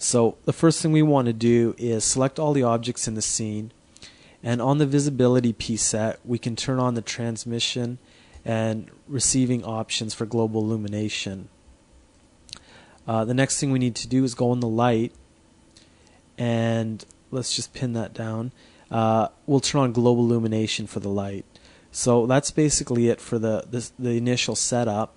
So the first thing we want to do is select all the objects in the scene, and on the visibility preset we can turn on the transmission and receiving options for global illumination. The next thing we need to do is go on the light, and let's just pin that down. We'll turn on global illumination for the light. So that's basically it for the initial setup.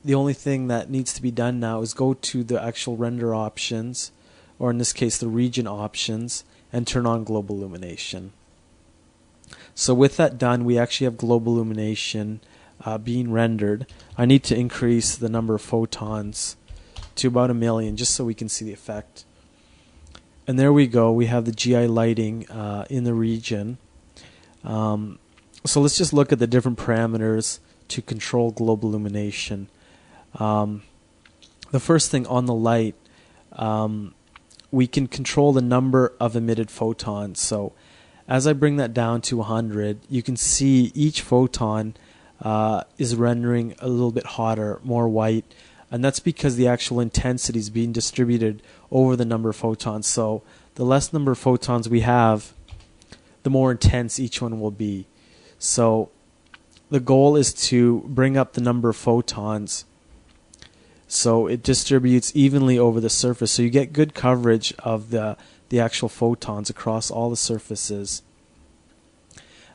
The only thing that needs to be done now is go to the actual render options, or in this case the region options, and turn on global illumination. So with that done, we actually have global illumination being rendered. I need to increase the number of photons to about 1,000,000 just so we can see the effect. And there we go, we have the GI lighting in the region. So let's just look at the different parameters to control global illumination. The first thing on the light, we can control the number of emitted photons. So as I bring that down to 100, you can see each photon is rendering a little bit hotter, more white, and that's because the actual intensity is being distributed over the number of photons. So the less number of photons we have, the more intense each one will be. So the goal is to bring up the number of photons so it distributes evenly over the surface, so you get good coverage of the actual photons across all the surfaces.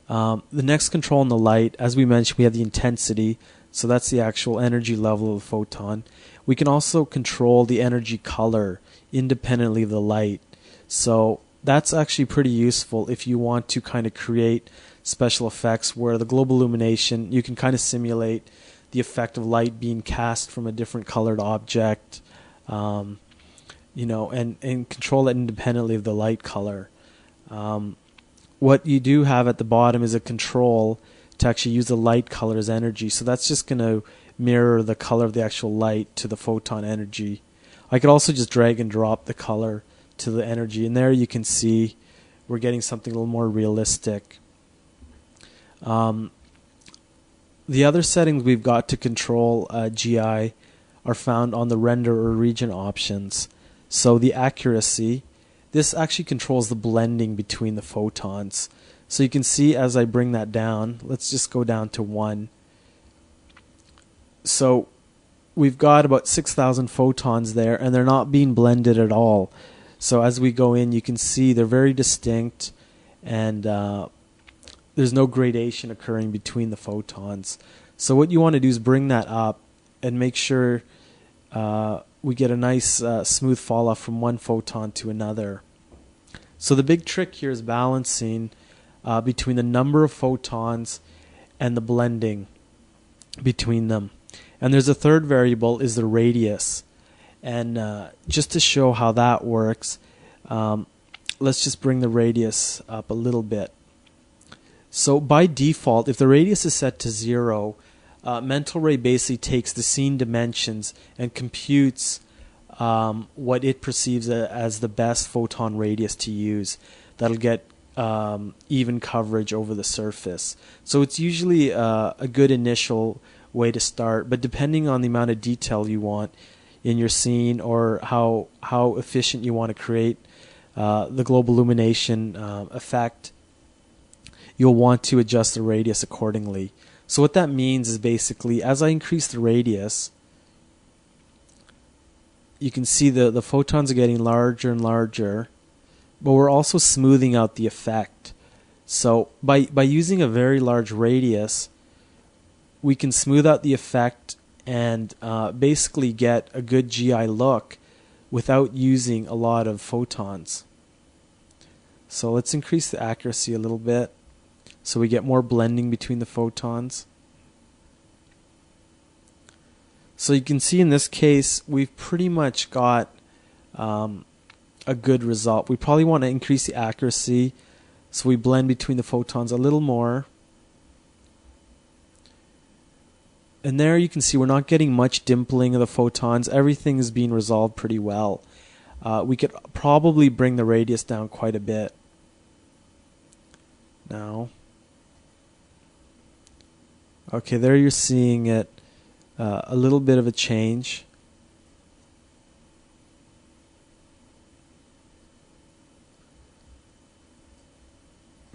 The next control in the light, as we mentioned, we have the intensity, so that's the actual energy level of the photon. We can also control the energy color independently of the light, so that's actually pretty useful if you want to kind of create special effects where the global illumination, you can kind of simulate the effect of light being cast from a different colored object, and control it independently of the light color. What you do have at the bottom is a control to actually use the light color as energy, so that's just going to mirror the color of the actual light to the photon energy. I could also just drag and drop the color to the energy, and there you can see we're getting something a little more realistic. The other settings we've got to control GI are found on the render or region options. So the accuracy, this actually controls the blending between the photons. So you can see as I bring that down, let's just go down to 1. So we've got about 6,000 photons there, and they're not being blended at all. So as we go in, you can see they're very distinct, and there's no gradation occurring between the photons. So what you want to do is bring that up and make sure we get a nice smooth fall off from one photon to another. So the big trick here is balancing between the number of photons and the blending between them. And there's a third variable, is the radius. And just to show how that works, let's just bring the radius up a little bit. So by default, if the radius is set to 0, Mental Ray basically takes the scene dimensions and computes what it perceives as the best photon radius to use. That'll get even coverage over the surface. So it's usually a good initial way to start, but depending on the amount of detail you want in your scene or how efficient you want to create the global illumination effect, you'll want to adjust the radius accordingly. So what that means is basically as I increase the radius, you can see the photons are getting larger and larger, but we're also smoothing out the effect. So by using a very large radius, we can smooth out the effect and basically get a good GI look without using a lot of photons. So let's increase the accuracy a little bit so we get more blending between the photons. So you can see in this case we've pretty much got a good result. We probably want to increase the accuracy so we blend between the photons a little more. And there you can see we're not getting much dimpling of the photons. Everything is being resolved pretty well. We could probably bring the radius down quite a bit now. Okay, there you're seeing it, a little bit of a change.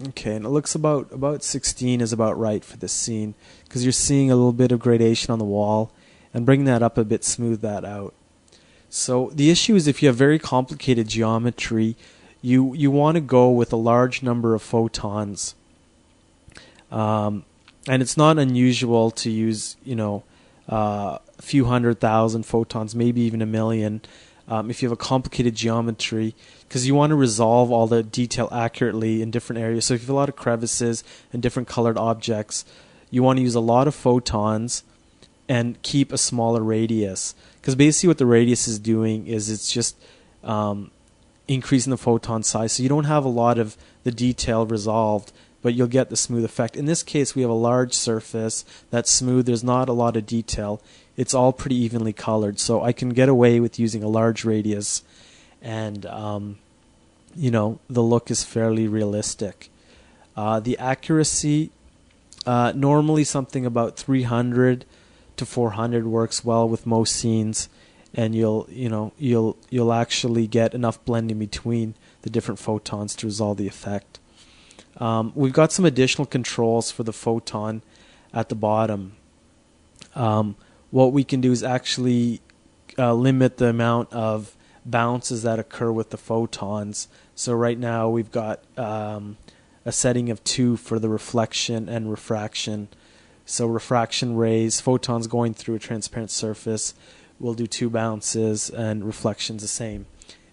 Okay, and it looks about 16 is about right for this scene, because you're seeing a little bit of gradation on the wall, and bring that up a bit, smooth that out. So the issue is if you have very complicated geometry, you want to go with a large number of photons. And it's not unusual to use, a few 100,000 photons, maybe even 1,000,000, if you have a complicated geometry, because you want to resolve all the detail accurately in different areas. So if you have a lot of crevices and different colored objects, you want to use a lot of photons and keep a smaller radius. Because basically what the radius is doing is it's just increasing the photon size. So you don't have a lot of the detail resolved, but you'll get the smooth effect. In this case, we have a large surface that's smooth. There's not a lot of detail. It's all pretty evenly colored. So I can get away with using a large radius, and the look is fairly realistic. The accuracy, normally something about 300 to 400 works well with most scenes, and you'll actually get enough blending between the different photons to resolve the effect. We've got some additional controls for the photon at the bottom. What we can do is actually limit the amount of bounces that occur with the photons. So right now we've got a setting of 2 for the reflection and refraction. So refraction rays, photons going through a transparent surface, will do 2 bounces, and reflection's the same.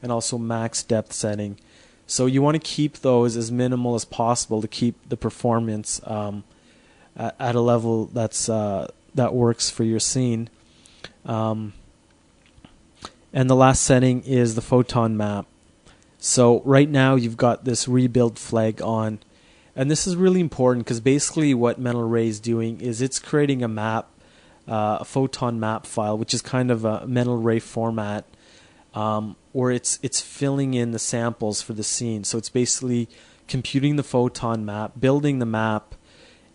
And also max depth setting. So you want to keep those as minimal as possible to keep the performance at a level that works for your scene. And the last setting is the photon map. So right now you've got this rebuild flag on. And this is really important because basically what Mental Ray is doing is it's creating a map, a photon map file, which is kind of a Mental Ray format, where it's filling in the samples for the scene. So it's basically computing the photon map, building the map,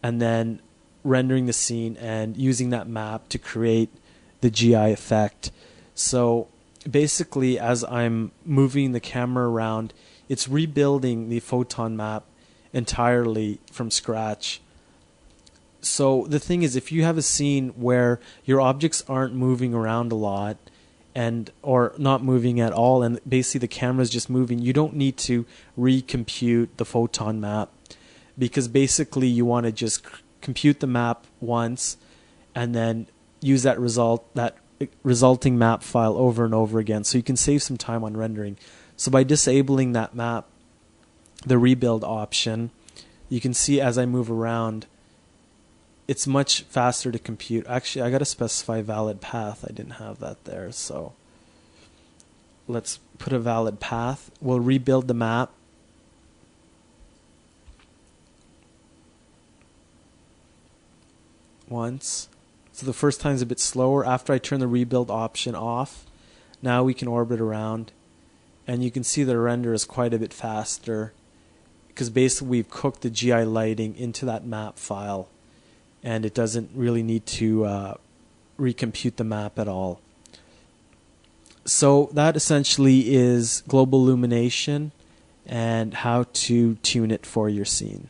and then rendering the scene and using that map to create the GI effect. So basically, as I'm moving the camera around, it's rebuilding the photon map entirely from scratch. So the thing is, if you have a scene where your objects aren't moving around a lot, or not moving at all, and basically the camera is just moving, you don't need to recompute the photon map, because basically you want to just compute the map once and then use that resulting map file over and over again, so you can save some time on rendering. So by disabling that map, the rebuild option, you can see as I move around, it's much faster to compute. Actually, I got to specify valid path. I didn't have that there, so let's put a valid path. We'll rebuild the map. Once. So the first time is a bit slower. After I turn the rebuild option off, now we can orbit around, and you can see the render is quite a bit faster, because basically we've cooked the GI lighting into that map file, and it doesn't really need to recompute the map at all. So that essentially is global illumination and how to tune it for your scene.